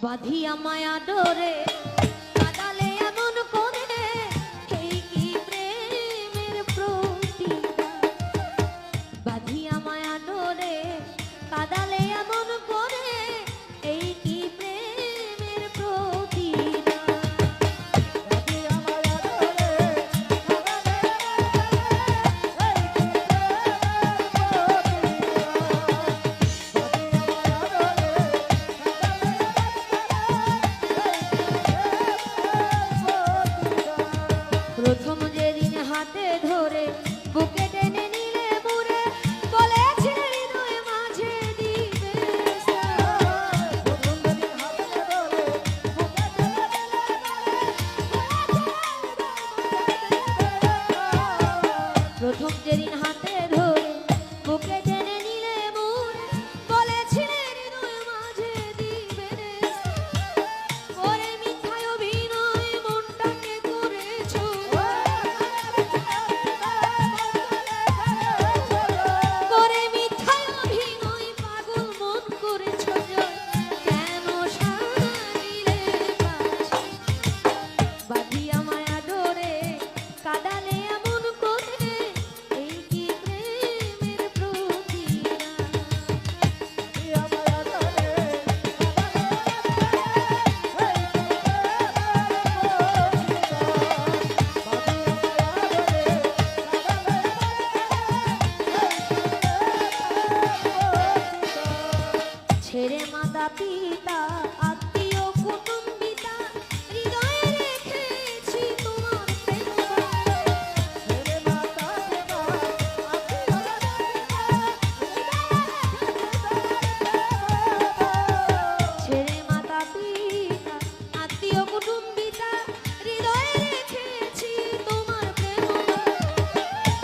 বাঁধিয়া মায়া ডোরে কাদালে এমন করে, এই কি প্রেমের প্রতিদান। বাঁধিয়া মায়া ডোরে কাদালে এমন করে, এই কি প্রেমের প্রতিদান। প্রথম যেদিন হাতে ধরে বুকে টেনে নিলে মুড়ে, বলেছিলে হৃদয় মাঝে দিবে প্রথম যেদিন হাতে ধরে বুকে টেনে নিলে মুড়ে, বলেছিলে হৃদয় মাঝে দিবে করে মিথ্যায় অভিনয় মনটাকে করেছো, করে মিথ্যায় অভিনয় পাগল মন করেছো। কেন সারা দিলে পাছে, বাঁধিয়া মায়া ডোরে কাদালে এমন করে, এই কি প্রেমের প্রতিদান। ছেড়ে মাতা পিতা আত্মীয় কুটুম্বিতা, হৃদয়ে রেখেছি তোমার প্রেম। ছেড়ে মাতা পিতা আত্মীয় কুটুম্বিতা, হৃদয়ে রেখেছি তোমার প্রেম।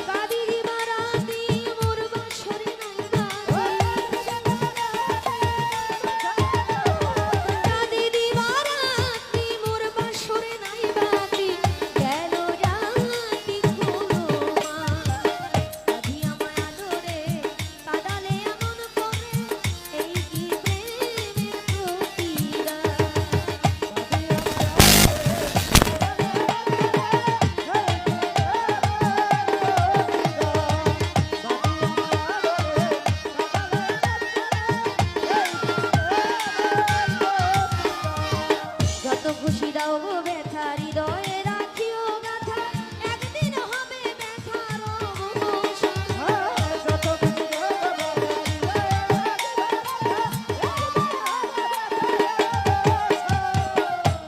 কাঁদি দিবারাতি মোর বাসরে নাই কাঁদি দিবারাতি মোর বাসরে নাই বাতি, গেল রাতি হলো মা। বাঁধিয়া মায়া ডোরে কাদালে এমন করে, এই কি প্রেমের প্রতিদান। যত খুশি দাও গো ব্যথা, হৃদয়ে রাখিও গাথা, একদিন হবে ব্যথার অবসান।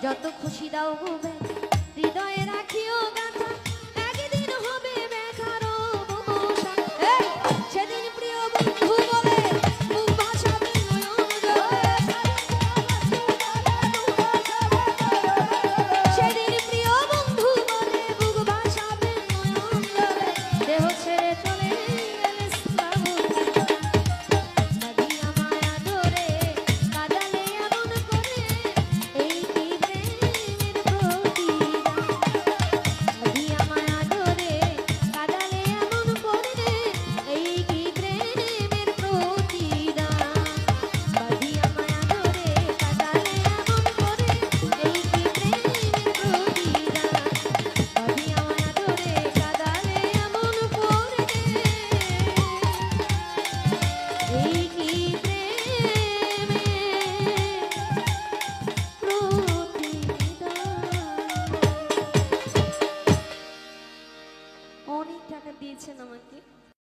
যত খুশি দাও গো ব্যথা, হৃদয়ে রাখিও গাথা, একদিন হবে ব্যথার অবসান। সেদিন প্রিয় বন্ধু বলে মুখ ভাসাবে নয়ন জলে, সেদিন প্রিয় বন্ধু বলে বুক ভাসাবে নয়ন জলে, দেহ ছেড়ে চলে গেলে শ্রাবণী। বাঁধিয়া মায়া ডোরে কাদালে এমন করে, এই কি প্রেমের প্রতিদান। বাঁধিয়া মায়া ডোরে কাদালে এমন করে, এই কি প্রেমের প্রতিদান। বাঁধিয়া মায়া ডোরে কাদালে এমন করে, এই কি প্রেমের প্রতিদান। বাঁধিয়া মায়া ডোরে কাদালে এমন করে, এই কি প্রেমের প্রতিদান। অনেক টাকা দিয়েছেন আমাকে।